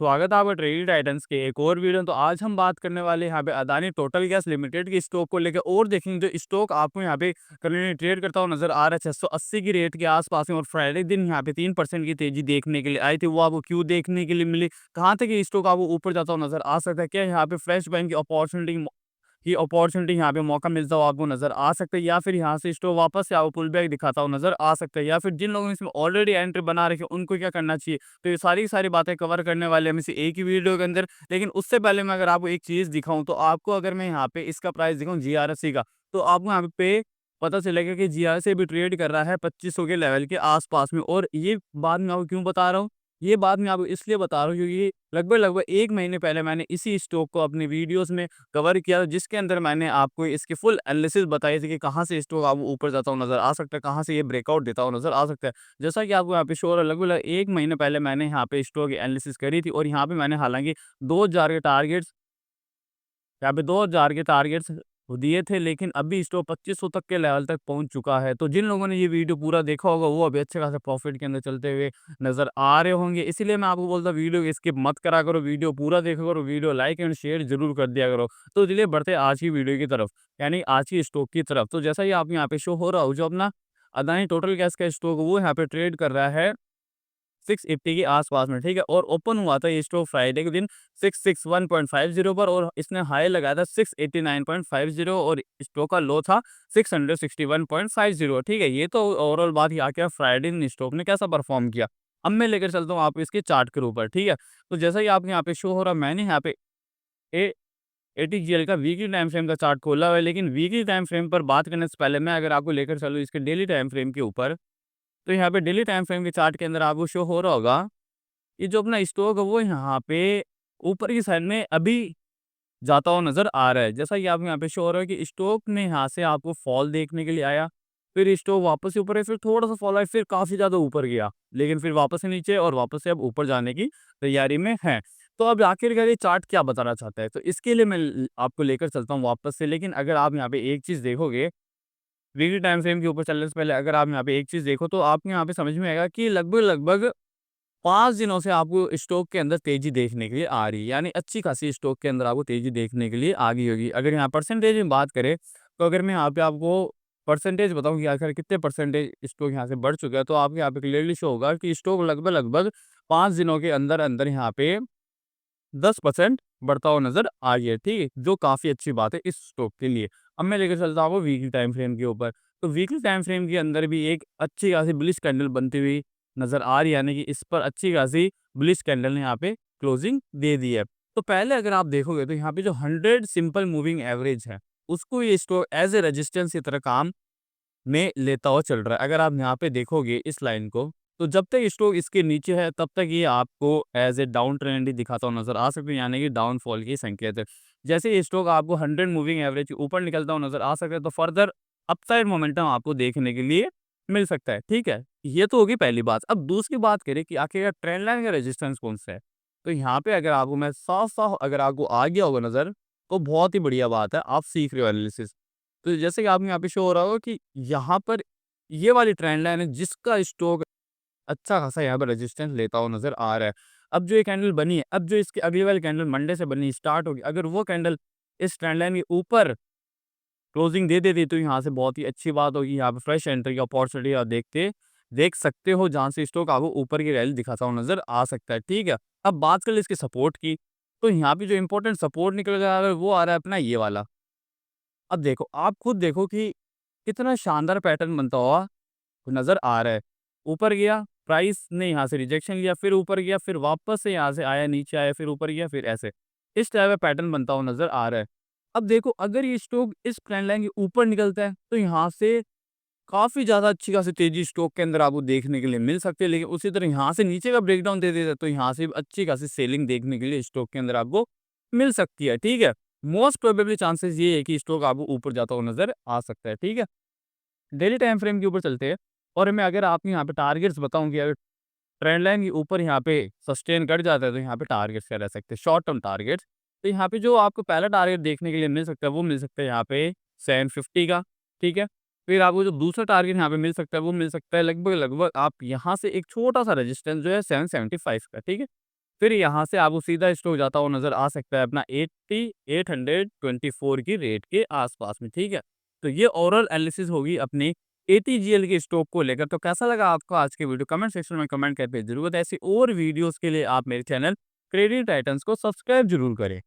स्वागत है आपका ट्रेडिंग टाइटंस के एक और वीडियो। तो आज हम बात करने वाले हैं यहाँ पे अदानी टोटल गैस लिमिटेड के स्टॉक को लेकर और देखेंगे जो स्टॉक आपको यहाँ पे करंटली ट्रेड करता हुआ नजर आ रहा है 680 की रेट के आसपास में। और फ्राइडे दिन यहाँ पे 3% की तेजी देखने के लिए आई थी, वो आपको क्यों देखने के लिए मिली, कहाँ तक ये स्टॉक आपको ऊपर जाता हुआ नजर आ सकता है, क्या यहाँ पे फ्रेश बैंक की अपॉर्चुनिटी यहाँ पे मौका मिलता हुआ आपको नज़र आ सकता है, या फिर यहाँ से स्टॉक वापस से आपको पुल बैक दिखाता हुआ नज़र आ सकता है, या फिर जिन लोगों ने इसमें ऑलरेडी एंट्री बना रखी है उनको क्या करना चाहिए। तो ये सारी की सारी बातें कवर करने वाले हम इसी एक ही वीडियो के अंदर। लेकिन उससे पहले मैं अगर आपको एक चीज़ दिखाऊँ, तो आपको अगर मैं यहाँ पे इसका प्राइस दिखाऊँ जीआरएससी का, तो आपको यहाँ पे पता चलेगा कि जीआरएससी भी ट्रेड कर रहा है 2500 के लेवल के आसपास में। और ये बात मैं आपको क्यों बता रहा हूँ, ये बात मैं आपको इसलिए बता रहा हूँ क्योंकि लगभग-लगभग 1 महीने पहले मैंने इसी स्टॉक को अपनी वीडियोज़ में कवर किया, जिसके अंदर मैंने आपको इसकी फुल एनालिसिस बताई थी कि कहाँ से स्टॉक आपको ऊपर जाता हुआ नज़र आ सकता है, कहाँ से ये ब्रेकआउट देता हुआ नज़र आ सकता है। जैसा कि आपको यहाँ पे शो हो रहा है, लगभग 1 महीने पहले मैंने यहाँ पे स्टॉक की एनालिसिस करी थी, और यहाँ पे मैंने हालाँकि 2000 के टारगेट्स यहाँ पे 2000 के टारगेट्स दिए थे, लेकिन अभी स्टॉक 2500 तक के लेवल तक पहुँच चुका है। तो जिन लोगों ने ये वीडियो पूरा देखा होगा, वो अभी अच्छे खासे प्रॉफिट के अंदर चलते हुए नज़र आ रहे होंगे। इसीलिए मैं आपको बोलता हूँ वीडियो स्किप मत करा करो, वीडियो पूरा देखा करो, वीडियो लाइक एंड शेयर ज़रूर कर दिया करो। तो चलिए बढ़ते हैं आज की वीडियो की तरफ, यानी आज की स्टॉक की तरफ। तो जैसा ही आप यहाँ पे शो हो रहा हो, जो अपना अदानी टोटल गैस का स्टॉक वो यहाँ पे ट्रेड कर रहा है 680 के आस-पास में, ठीक है? और ओपन हुआ था ये स्टॉक फ्राइडे के दिन 661.50 पर, और इसने हाई लगाया था 689.50, और स्टॉक का लो था 661.50, ठीक है? ये तो ओवरऑल बात यहाँ क्या फ्राइडे दिन स्टॉक ने कैसा परफॉर्म किया। अब मैं लेकर चलता हूँ आपको इसके चार्ट के ऊपर, ठीक है? तो जैसा कि आपको यहाँ पे शो हो रहा है, मैंने यहाँ पे ए एटीजीएल का वीकली टाइम फ्रेम का चार्ट खोला हुआ है, लेकिन वीकली टाइम फ्रेम पर बात करने से पहले मैं अगर आपको लेकर चलूँ इसके डेली टाइम फ्रेम के ऊपर, तो यहाँ पे डेली टाइम फ्रेम के चार्ट के अंदर आपको शो हो रहा होगा, ये जो अपना स्टॉक है वो यहाँ पे ऊपर की साइड में अभी जाता हुआ नज़र आ रहा है। जैसा कि आपको यहाँ पे शो हो रहा है कि स्टॉक ने यहाँ से आपको फॉल देखने के लिए आया, फिर स्टॉक वापस से ऊपर है, फिर थोड़ा-सा फॉल आया, फिर काफ़ी ज़्यादा ऊपर गया, लेकिन फिर वापस से नीचे, और वापस से अब ऊपर जाने की तैयारी में है। तो अब आखिरकार ये चार्ट क्या बताना चाहता है? तो इसके लिए मैं आपको लेकर चलता हूँ वापस से। लेकिन अगर आप यहाँ पे एक चीज़ देखोगे, वीकली टाइम फ्रेम के ऊपर चलने से पहले अगर आप यहाँ पे एक चीज़ देखो, तो आपको यहाँ पे समझ में आएगा कि लगभग-लगभग 5 दिनों से आपको स्टॉक के अंदर तेज़ी देखने के लिए आ रही है, यानी अच्छी खासी स्टॉक के अंदर आपको तेज़ी देखने के लिए आ गई होगी। अगर यहाँ परसेंटेज में बात करें, तो अगर मैं यहाँ पे आपको परसेंटेज बताऊँ कि आखिर कितने परसेंटेज स्टॉक यहाँ से बढ़ चुका है, तो आपको यहाँ पे क्लियरली शो होगा कि स्टॉक लगभग-लगभग 5 दिनों के अंदर-अंदर यहाँ पे 10% बढ़ता हुआ नज़र आ गया है, ठीक है? जो काफ़ी अच्छी बात है इस स्टॉक के लिए। अब मैं लेकर चलता हूँ वीकली टाइम फ्रेम के ऊपर। तो वीकली टाइम फ्रेम के अंदर भी एक अच्छी खासी बुलिश कैंडल बनती हुई नज़र आ रही है, यानी कि इस पर अच्छी खासी बुलिश कैंडल ने यहाँ पे क्लोजिंग दे दी है। तो पहले अगर आप देखोगे, तो यहाँ पे जो 100 सिंपल मूविंग एवरेज है, उसको ये स्टॉक एज़ ए रेजिस्टेंस की तरह काम में लेता हुआ चल रहा है। अगर आप यहाँ पे देखोगे इस लाइन को, तो जब तक स्टॉक इसके नीचे है, तब तक ये आपको एज़ ए डाउन ट्रेंड ही दिखाता हुआ नज़र आ सकता है, यानी कि डाउनफॉल की संकेत है। जैसे ये स्टॉक आपको 100 मूविंग एवरेज के ऊपर निकलता हुआ नज़र आ सकता है, तो फर्दर अपसाइड मोमेंटम आपको देखने के लिए मिल सकता है, ठीक है? ये तो होगी पहली बात। अब दूसरी बात करें कि आखिर ट्रेंड लाइन का रेजिस्टेंस कौन-सा है? तो यहाँ पे अगर आपको मैं साफ-साफ अगर आपको आ गया होगा नज़र, तो बहुत ही बढ़िया बात है, आप सीख रहे हो एनालिसिस। तो जैसे कि आपको यहाँ पे शो हो रहा होगा कि यहाँ पर ये वाली ट्रेंड लाइन है, जिसका स्टॉक अच्छा खासा यहाँ पर रेजिस्टेंस लेता हुआ नज़र आ रहा है। अब जो ये कैंडल बनी है, अब जो इसकी अगली वाली कैंडल मंडे से बननी स्टार्ट होगी, अगर वो कैंडल इस ट्रेंड लाइन के ऊपर क्लोजिंग दे देती है, तो यहाँ से बहुत ही अच्छी बात होगी, यहाँ पे फ्रेश एंट्री की अपॉर्चुनिटी आप देख सकते हो, जहाँ से स्टॉक आपको ऊपर की रैली दिखाता हुआ नज़र आ सकता है, ठीक है? अब बात कर ले इसके सपोर्ट की, तो यहाँ पे जो इंपॉर्टेंट सपोर्ट निकल कर आ रहा है, वो आ रहा है अपना ये वाला। अब देखो, आप खुद देखो कि कितना शानदार पैटर्न बनता हुआ नज़र आ रहा है। ऊपर गया, प्राइस ने यहाँ से रिजेक्शन लिया, फिर ऊपर गया, फिर वापस से यहाँ से आया, नीचे आया, फिर ऊपर गया, फिर ऐसे। इस टाइप का पैटर्न बनता हुआ नज़र आ रहा है। अब देखो, अगर ये स्टॉक इस ट्रेंड लाइन के ऊपर निकलता है, तो यहाँ से काफ़ी ज़्यादा अच्छी खासी तेज़ी स्टॉक के अंदर आपको देखने के लिए मिल सकती है। लेकिन उसी तरह यहाँ से नीचे का ब्रेकडाउन दे देता है, तो यहाँ से भी अच्छी खासी सेलिंग देखने के लिए स्टॉक के अंदर आपको मिल सकती है, ठीक है? मोस्ट प्रोबेबली चांसेस ये है कि स्टॉक आपको ऊपर जाता हुआ नज़र आ सकता है, ठीक है? डेली टाइम फ्रेम के ऊपर चलते हैं, और मैं अगर आपको यहाँ पे टारगेट्स बताऊँ कि अगर ट्रेंड लाइन के ऊपर यहाँ पे सस्टेन कर जाता है, तो यहाँ पे टारगेट्स क्या रह सकते हैं, शॉर्ट टर्म टारगेट्स। तो यहाँ पे जो आपको पहला टारगेट देखने के लिए मिल सकता है, वो मिल सकता है यहाँ पे 750 का, ठीक है? फिर आपको जो दूसरा टारगेट यहाँ पे मिल सकता है, वो मिल सकता है लगभग-लगभग आप यहाँ से एक छोटा-सा रेजिस्टेंस जो है 775 का, ठीक है? फिर यहाँ से आपको सीधा स्टॉक जाता हुआ नज़र आ सकता है अपना 80,824 की रेट के आसपास में, ठीक है। तो ये ओवरऑल एनालिसिस होगी अपनी एटीजीएल के स्टॉक को लेकर। तो कैसा लगा आपको आज की वीडियो? कमेंट सेक्शन में कमेंट करके ज़रूर बताएं। ऐसी और वीडियोज़ के लिए आप मेरे चैनल क्रेडिट टाइटन्स को सब्सक्राइब ज़रूर करें।